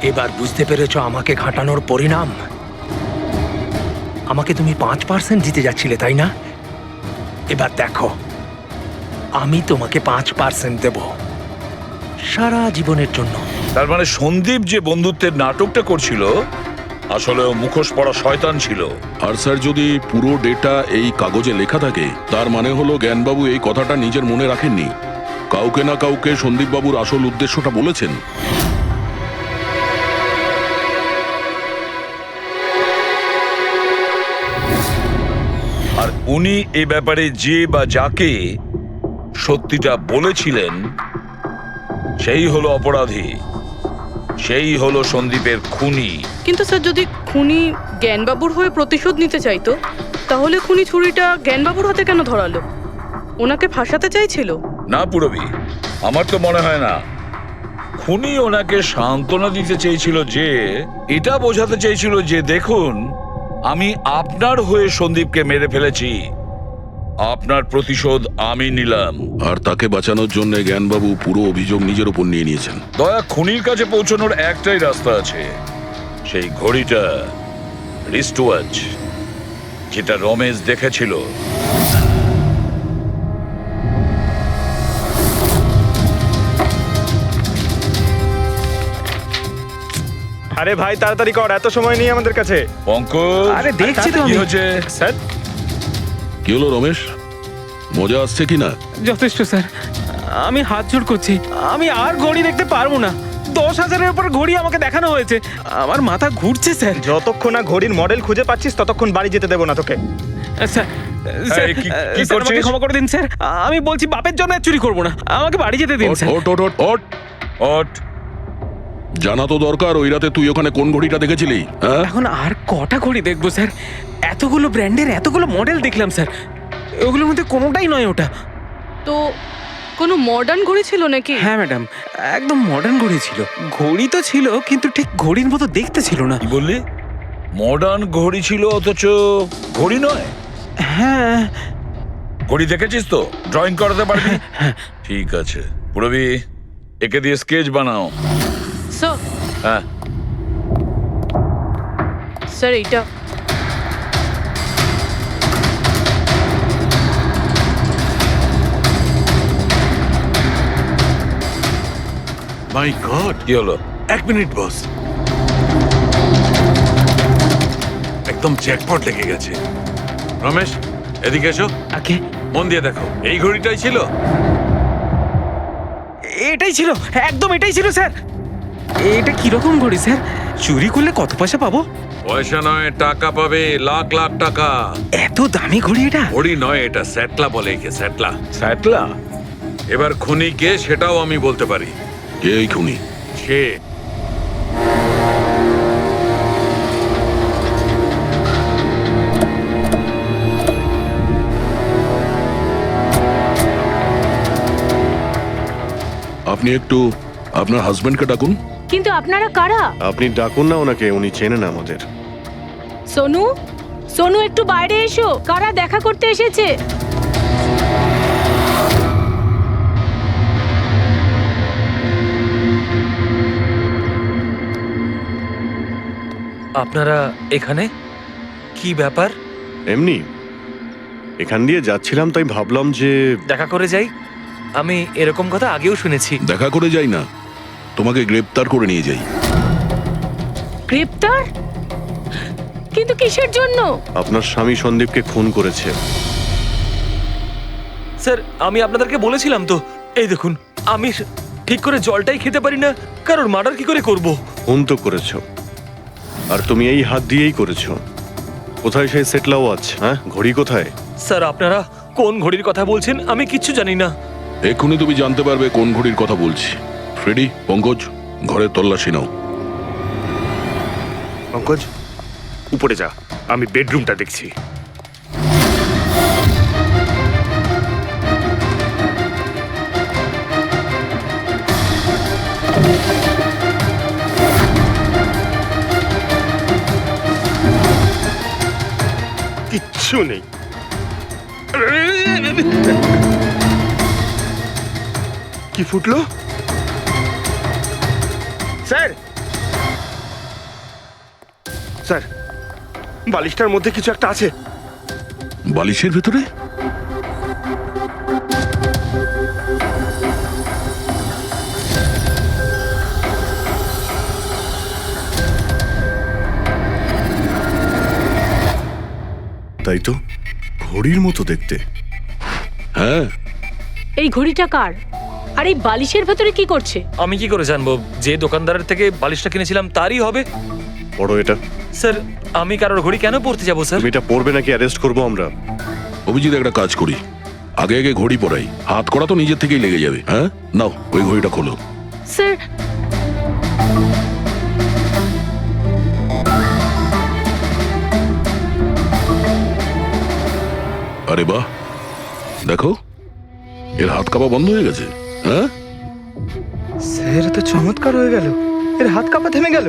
এবার বুঝতে পেরেছো আমাকে ঘাটানোর পরিণাম? আমাকে তুমি 5% দিতে যাচ্ছিলে, তাই না? এবার দেখো, আমি তোমাকে 5% দেব সারা জীবনের জন্য। তার মানে সন্দীপ যে বন্ধুত্বের নাটকটা করছিল আসলে ও মুখোশ পরা শয়তান ছিল। আর স্যার, যদি পুরো ডেটা এই কাগজে লেখা থাকে, তার মানে হলো জ্ঞানবাবু এই কথাটা নিজের মনে রাখেননি, কাউকে না কাউকে সন্দীপবাবুর আসল উদ্দেশ্যটা বলেছেন। আর উনি এ ব্যাপারে যে বা যাকে সত্যিটা বলেছিলেন সেই হলো অপরাধী, সেই হলো সন্দীপের খুনি। কিন্তু স্যার, যদি খুনি জ্ঞানবাবুর হয়ে প্রতিশোধ নিতে চাইতো, তাহলে খুনি ছুরিটা জ্ঞানবাবুর হাতে কেন ধরালো? ওনাকে ফাঁসাতে চাইছিল? না পুরবি, আমার তো মনে হয় না। খুনি ওনাকে সান্ত্বনা দিতে চেয়েছিল, যে এটা বোঝাতে চেয়েছিল যে দেখুন, আমি আপনার হয়ে সন্দীপকে মেরে ফেলেছি, আপনার প্রতিশোধ আমি নিলাম। আর তাকে বাঁচানোর জন্য জ্ঞানবাবু পুরো অভিযোগ নিজের উপর নিয়ে নিয়েছেন। দয়া, খুনির কাছে পৌঁছানোর একটাই রাস্তা আছে, সেই ঘড়িটা রিস্ট ওয়াচ, যেটা রমেশ দেখেছিল। আরে ভাই তাড়াতাড়ি কর, এত সময় নেই আমাদের কাছে। পঙ্কজ, আরে দেখছি তো কি আমি। হয়েছে? স্যার, কি হলো রমেশ, মজা আসছে কি না? যথেষ্ট স্যার, আমি হাত জোড় করছি, আমি আর ঘড়ি দেখতে পারবো না। 10,000-এর উপর ঘড়ি আমাকে দেখানো হয়েছে, আমার মাথা ঘুরছে স্যার। যতক্ষণ না ঘড়ির মডেল খুঁজে পাচ্ছিস ততক্ষণ বাড়ি যেতে দেবো না তোকে। স্যার, স্যার, এই, কি স্যার, আমাকে করছিস? ক্ষমা করে দিন স্যার, আমি বলছি বাপের জন্য আর চুরি করবো না, আমাকে বাড়ি যেতে দিন স্যার। ওট ওট ওট ওট। ওঠ। জানা তো দরকার, ওই রাতে তুই ওখানে কোন ঘড়িটা দেখেছিলি? হ্যাঁ, এখন আর কটা ঘড়ি দেখবো স্যার? এতগুলো ব্র্যান্ডের এতগুলো মডেল দেখলাম স্যার, ওগুলোর মধ্যে কোনোটাই নয় ওটা। তো কোনো মডার্ন ঘড়ি ছিল নাকি? হ্যাঁ ম্যাডাম, একদম মডার্ন ঘড়ি ছিল। ঘড়ি তো ছিল কিন্তু ঠিক ঘড়ির মতো দেখতে ছিল না। কি বললি? মডার্ন ঘড়ি ছিল অথচ ঘড়ি নয়? হ্যাঁ। ঘড়ি দেখেছিস তো? ড্রয়িং করাতে পারবি? ঠিক আছে, পুরবি একে দিয়ে স্কেচ বানাও। স্যার, হ্যাঁ, স্যার এইটা মাই গড, কি হলো? 1 মিনিট বস, একদম জ্যাকপট লেগে গেছে। রমেশ, এদিকে এসো, ওকে, মন দিয়ে দেখো, এই ঘড়িটাই ছিল। এটাই ছিল, একদম এটাই ছিল স্যার। এটা কিরকম ঘড়ি স্যার? চুরি করলে কত পয়সা পাবো? পয়সা নয়, টাকা পাবে, লাখ লাখ টাকা। এত দামি ঘড়ি এটা? ঘড়ি নয়, এটা স্যাটলা বলে একে, স্যাটলা। স্যাটলা? এবার খুনি কে সেটাও আমি বলতে পারি। কে এই খুনি? সে আপনি একটু আপনার হাজবেন্ডকে ডাকুন। কিন্তু আপনারা কারা? আপনি ডাকুন না ওনাকে, উনি চেনেন আমাদের। সোনু, সোনু একটু বাইরে এসো, কারা দেখা করতে এসেছে? আপনারা এখানে কি ব্যাপার? এমনি এখান দিয়ে যাচ্ছিলাম, তাই ভাবলাম যে দেখা করে যাই। আমি এরকম কথা আগেও শুনেছি। দেখা করে যাই না, তোমাকে গ্রেপ্তার করে নিয়ে যাই। গ্রেপ্তার? কিন্তু কিসের জন্য? আপনার স্বামী সন্দীপকে খুন করেছে। স্যার, আমি আপনাদেরকে বলেছিলাম তো, এই দেখুন, আমি ঠিক করে জলটাই খেতে পারি না, কারণ মার্ডার কি করে করব? খুন তো করেছো, আর তুমি এই হাত দিয়েই করেছো। কোথায় সেই সেটলা ওয়াচ? হ্যাঁ, ঘড়ি কোথায়? স্যার, আপনারা কোন ঘড়ির কথা বলছেন আমি কিচ্ছু জানি না। এক্ষুনি তুমি জানতে পারবে কোন ঘড়ির কথা বলছি। ফ্রেডি, পঙ্কজ, ঘরের তল্লাশি নাও। পঙ্কজ, উপরে যা, আমি বেডরুমটা দেখছি। কিচ্ছু নেই। কি ফুটলো? স্যার, স্যার, বালিশটার মধ্যে কিছু একটা আছে। বালিশের ভেতরে? তাই তো, ঘড়ির মতো দেখতে। হ্যাঁ। এই ঘড়িটা কার? আর এই বালিশের ভেতরে কি করছে? আমি কি করে জানবো? যে দোকানদারের থেকে বালিশটা কিনেছিলাম তারই হবে। পড়ো এটা। স্যার, আমি কারোর ঘড়ি কেন পড়তে যাবো স্যার? তুমি এটা পড়বে নাকি অ্যারেস্ট করবো আমরা? অভিজিৎ, একটা কাজ করি, আগে আগে ঘড়ি পরাই, হাত করা তো নিজের থেকেই লেগে যাবে। হ্যাঁ, নাও ওই ঘড়িটা খোলো। স্যার, আরে বাহ, দেখো এর হাত কাঁপা বন্ধ হয়ে গেছে। হ্যাঁ, স্যার, তো চমৎকার হয়ে গেল, এর হাত কাঁপা থেমে গেল।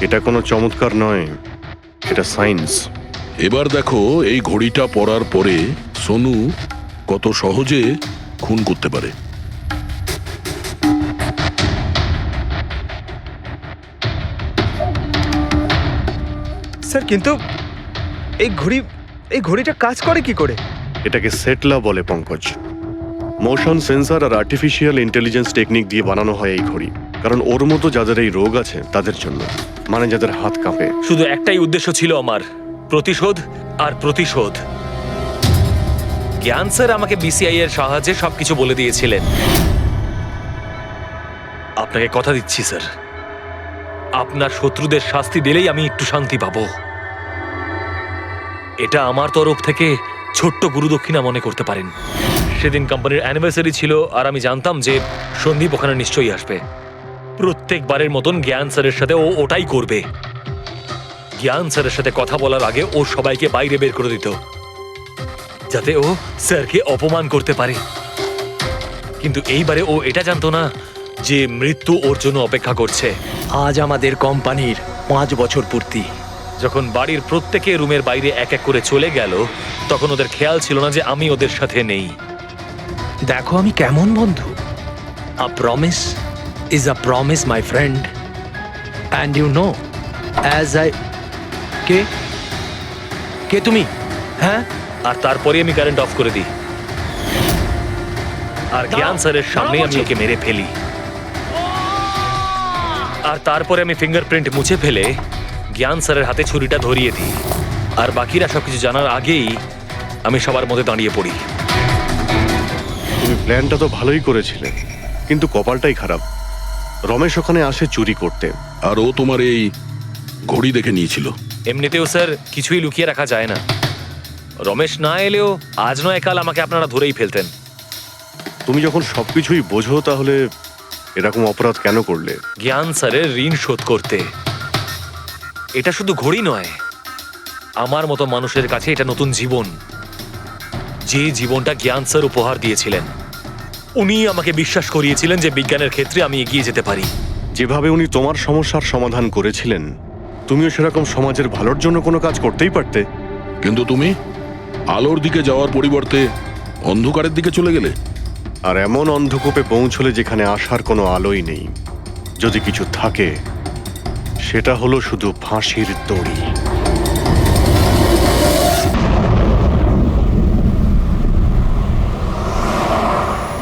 এটা কোনো চমৎকার নয়, এটা সায়েন্স। এবার দেখো এই ঘড়িটা পরার পরে সোনু কত সহজে খুন করতে পারে। স্যার, কিন্তু এই ঘড়িটা কাজ করে কি করে? এটাকে সেটলা বলে পঙ্কজ। মোশন সেন্সর আর আর্টিফিশিয়াল ইন্টেলিজেন্স টেকনিক দিয়ে বানানো হয় এই ঘড়ি, কারণ ওর মতো যাদের এই রোগ আছে তাদের জন্য, মানে যাদের হাত কাঁপে। শুধু একটাই উদ্দেশ্য ছিল আমার, প্রতিশোধ আর প্রতিশোধ। জ্ঞান স্যার আমাকে বিসিআই এর সাহায্যে সবকিছু বলে দিয়েছিলেন। আপনাকে কথা দিচ্ছি স্যার, আপনার শত্রুদের শাস্তি দিলেই আমি একটু শান্তি পাবো। এটা আমার তরফ থেকে ছোট্ট গুরুদক্ষিণা মনে করতে পারেন। সেদিন কোম্পানির অ্যানিভার্সারি ছিল আর আমি জানতাম যে সন্দীপ ওখানে নিশ্চয়ই আসবে। প্রত্যেকবারের মতন জ্ঞান স্যারের সাথে ও ওটাই করবে। জ্ঞান স্যারের সাথে কথা বলার আগে ও সবাইকে বাইরে বের করে দিত, যাতে ও স্যারকে অপমান করতে পারে। কিন্তু এইবারে ও এটা জানতো না যে মৃত্যু ওর জন্য অপেক্ষা করছে। আজ আমাদের কোম্পানির 5 বছর পূর্তি। যখন বাড়ির প্রত্যেকে রুমের বাইরে এক এক করে চলে গেল, তখন ওদের খেয়াল ছিল না যে আমি ওদের সাথে নেই। দেখো আমি কেমন বন্ধু। A promise is a promise my friend, and you know as I কে তুমি? হ্যাঁ, আর তারপরে আমি কারেন্ট অফ করে দিই আর জ্ঞান স্যারের সামনে আমি ওকে মেরে ফেলি। আর তারপরে আমি ফিঙ্গারপ্রিন্ট মুছে ফেলে জ্ঞান স্যারের হাতে ছুরিটা ধরিয়ে দিই। আর বাকিরা সবকিছু জানার আগেই আমি সবার মধ্যে দাঁড়িয়ে পড়ি। তুমি প্ল্যানটা তো ভালোই করেছিলে, কিন্তু কপালটাই খারাপ। রমেশ ওখানে আসে চুরি করতে, আর ও তোমার এই ঘড়ি দেখে নিয়েছিল। এমনিতেও স্যার কিছুই লুকিয়ে রাখা যায় না। রমেশ না এলেও আজ নয় কাল আমাকে আপনারা ধরেই ফেলতেন। তুমি যখন সবকিছুই বোঝো তাহলে এরকম অপরাধ কেন করলে? জ্ঞান স্যারের ঋণ শোধ করতে। এটা শুধু ঘড়ি নয়, আমার মতো মানুষের কাছে এটা নতুন জীবন, যে জীবনটা জ্ঞান স্যার উপহার দিয়েছিলেন। উনি আমাকে বিশ্বাস করিয়েছিলেন যে বিজ্ঞানের ক্ষেত্রে আমি এগিয়ে যেতে পারি। যেভাবে উনি তোমার সমস্যার সমাধান করেছিলেন, তুমিও সেরকম সমাজের ভালোর জন্য কোনো কাজ করতেই পারতে। কিন্তু তুমি আলোর দিকে যাওয়ার পরিবর্তে অন্ধকারের দিকে চলে গেলে। আর এমন অন্ধকূপে পৌঁছলে যেখানে আসার কোনো আলোই নেই। যদি কিছু থাকে সেটা হলো শুধু ফাঁসির দড়ি।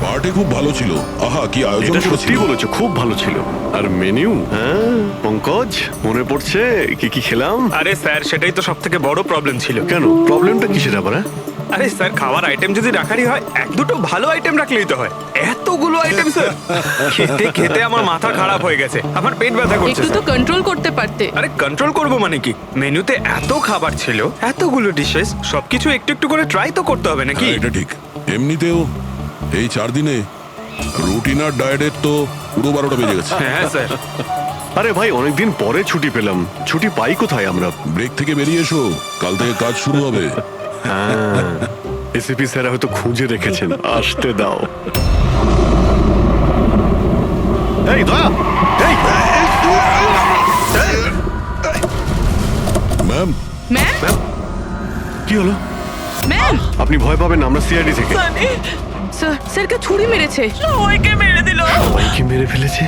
পার্টি খুব ভালো ছিল। আহা, কি আয়োজন এটা সত্যি করেছিল। বলেছো, খুব ভালো ছিল। আর মেনু, হ্যাঁ পঙ্কজ, মনে পড়ছে কি কি খেলাম? আরে স্যার, সেটাই তো সবথেকে বড় প্রবলেম ছিল। কেন, প্রবলেমটা কিসের আবার? আরে স্যার, খাওয়ার আইটেম যদি রাখারই হয়, এক দুটো ভালো আইটেম রাখলেই তো হয়। এতগুলো আইটেম স্যার, খেতে খেতে আমার মাথা খারাপ হয়ে গেছে, আমার পেট ব্যথা করছে। একটু তো কন্ট্রোল করতে পারতে। আরে কন্ট্রোল করব মানে কি? মেনুতে এত খাবার ছিল, এতগুলো ডিশেস, সবকিছু একটু একটু করে ট্রাই তো করতে হবে নাকি? হ্যাঁ, এটা ঠিক। এমনিতেও এই 4 দিনে রুটিন আর ডায়েটের তো পুরো 12টা বেজে গেছে। হ্যাঁ স্যার। আরে ভাই, অনেকদিন পরে ছুটি পেলাম। ছুটি পাই কোথায় আমরা? ব্রেক থেকে বেরিয়ে এসো, কাল থেকে কাজ শুরু হবে। হ্যাঁ, এসিপি স্যার হয়তো খুঁজে রেখেছেন, আসতে দাও। এই দয়া, এই ম্যাম, ম্যাম, কি হলো? ম্যাম, আপনি ভয় পাবেন না, আমরা সিআইডি থেকে। স্যার, স্যারকে ছুরি মেরেছে, সবাইকে মেরে দিল। সবাইকে মেরে ফেলেছে?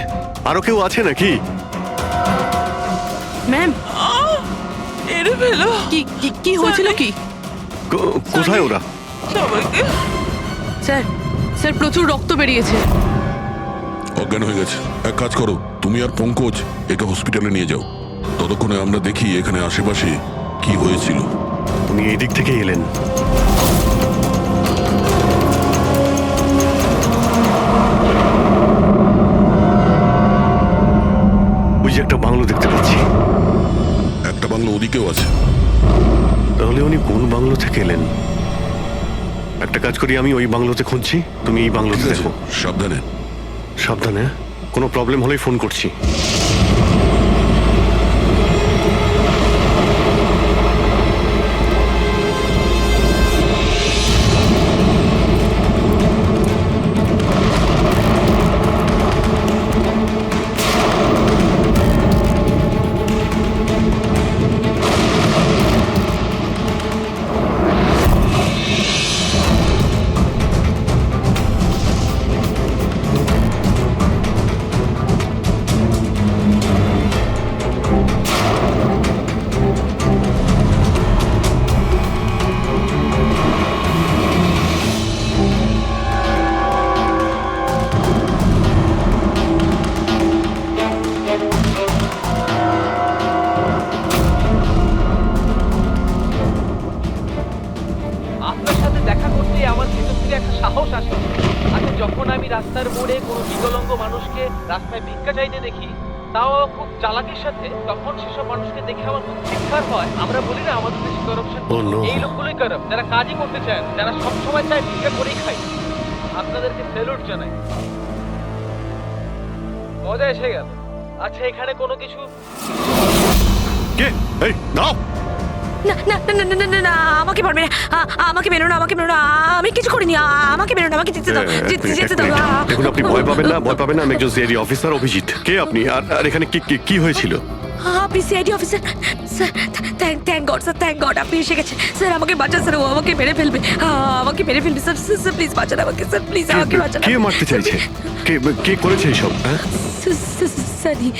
আরো কেউ আছে নাকি? ম্যাম, মেরে ফেলো। কি কি হয়েছিল কি? কোথায় ওরা? স্যার, স্যার প্রচুর রক্ত বেরিয়েছে। অজ্ঞান হয়ে গেছে। এক কাজ করো, তুমি আর পঙ্কজ একে হসপিটালে নিয়ে যাও। ততক্ষণে আমরা দেখি এখানে আশেপাশে কি হয়েছিল। উনি এই দিক থেকে এলেন। ওই যে একটা বাংলো দেখতে পাচ্ছি। একটা বাংলো ওদিকেও আছে। তাহলে উনি কোন বাংলো থেকে এলেন? একটা কাজ করি, আমি ওই বাংলোতে খুঁজছি, তুমি এই বাংলোতে দেখো। সাবধানে। সাবধানে, কোনো প্রবলেম হলেই ফোন করছি। আসে। আচ্ছা, যখন আমি রাস্তার মোড়ে কোনো বিকলাঙ্গ মানুষকে রাস্তায় ভিক্ষা চাইতে দেখি, তাও খুব চালাকির সাথে, তখন সেসব মানুষকে দেখে আমার খুব চিৎকার হয়। আমরা বলি না আমাদের দেশে করাপশন, এই লোকগুলোই কারাপ, যারা কাজই করতে চায়, যারা সবসময় চায় ভিক্ষা করেই খায়। আপনাদেরকে স্যালুট জানাই, মজা এসে গেল। আচ্ছা, এখানে কোনো কিছু কে? এই দাও। না না না না না না না, আমাকে পারবে না, আমাকে বেরো না, আমাকে বেরো না, আমি কিছু করিনি, আমাকে বেরো না, আমাকে যেতে দাও, যেতে দাও। দেখুন, আপনি ভয় পাবেন না, ভয় পাবেন না। আমি একজন সিআইডি অফিসার, অভিজিৎ। কে আপনি? আর এখানে কি হয়েছিল? আপনি CID officer? Sir, thank god sir, thank god আপনি এসে গেছেন। স্যার আমাকে বাঁচান স্যার, ও আমাকে মেরে ফেলবে, আমাকে মেরে ফেলবে স্যার। স্যার প্লিজ বাঁচান আমাকে স্যার, প্লিজ আমাকে বাঁচান। কে মারতে চাইছে? কে করেছে এইসব? সানি,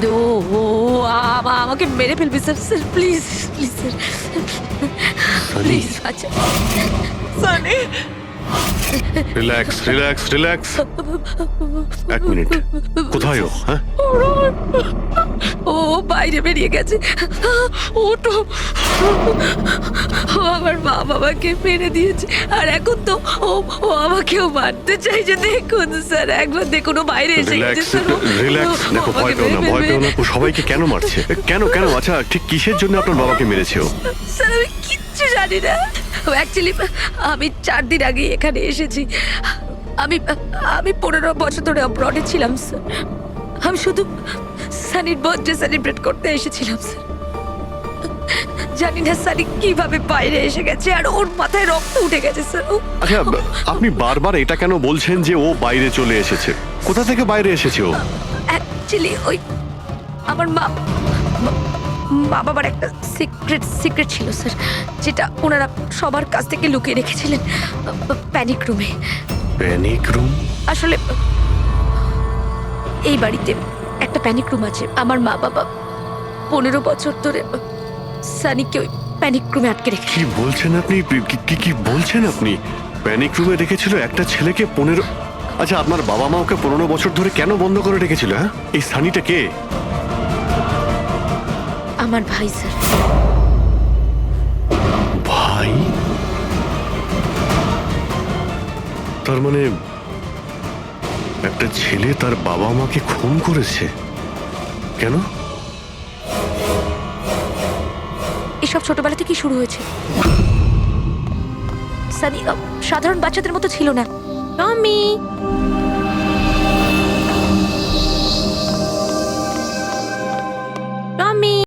দো আমাকে মেরে ফেলবে sir. Sir please please sir, please বাঁচান। Sunny, relax relax relax. এক মিনিট, কোথায় ও? হ্যাঁ, ও বাইরে বেরিয়ে গেছে। ওটো, ও আমার মা বাবাকে মেরে দিয়েছে, আর এখন তো ও আমাকেও মারতে চাইছে। দেখুন স্যার, একবার দেখুন, ও বাইরে এসে গেছে স্যার। রিল্যাক্স। দেখো, ভয় পেও না, ভয় পেও না। ও সবাইকে কেন মারছে? কেন? আচ্ছা, ঠিক কিসের জন্য আপনার বাবাকে মেরেছে ও? স্যার আমি কিচ্ছু জানি না। অ্যাকচুয়ালি আমি 4 দিন আগে এখানে এসেছি। আমি 15 বছর ধরে অব্রডে ছিলাম স্যার। আমি শুধু সানির বার্থডে সেলিব্রেট করতে এসেছিলাম স্যার। জানি না সানি কিভাবে বাইরে এসে গেছে, আর ওর মাথায় রক্ত উঠে গেছে স্যার। আচ্ছা, আপনি বারবার এটা কেন বলছেন যে ও বাইরে চলে এসেছে? কোথা থেকে বাইরে এসেছে ও? অ্যাকচুয়ালি ওই আমার মা বাবার একটা সিক্রেট ছিল স্যার, যেটা ওনারা সবার কাছ থেকে লুকিয়ে রেখেছিলেন প্যানিক রুমে। Panic room? আসলে এই বাড়িতে একটা প্যানিক রুম আছে। আমার মা বাবা 15 বছর ধরে সানিকে ওই প্যানিক রুমে আটকে রেখে। কি বলছেন আপনি? কি বলছেন আপনি? প্যানিক রুমে রেখেছিল একটা ছেলেকে 15? আচ্ছা, আপনার বাবা মা ওকে 15 বছর ধরে কেন বন্ধ করে রেখেছিল? হ্যাঁ, এই সানিটা কে? আমার ভাই স্যার। ভাই? তার মানে একটা ছেলে তার বাবা মাকে খুন করেছে? কেন? এসব ছোটবেলা থেকেই শুরু হয়েছে। সানি সাধারণ বাচ্চাদের মতো ছিল না। টমি,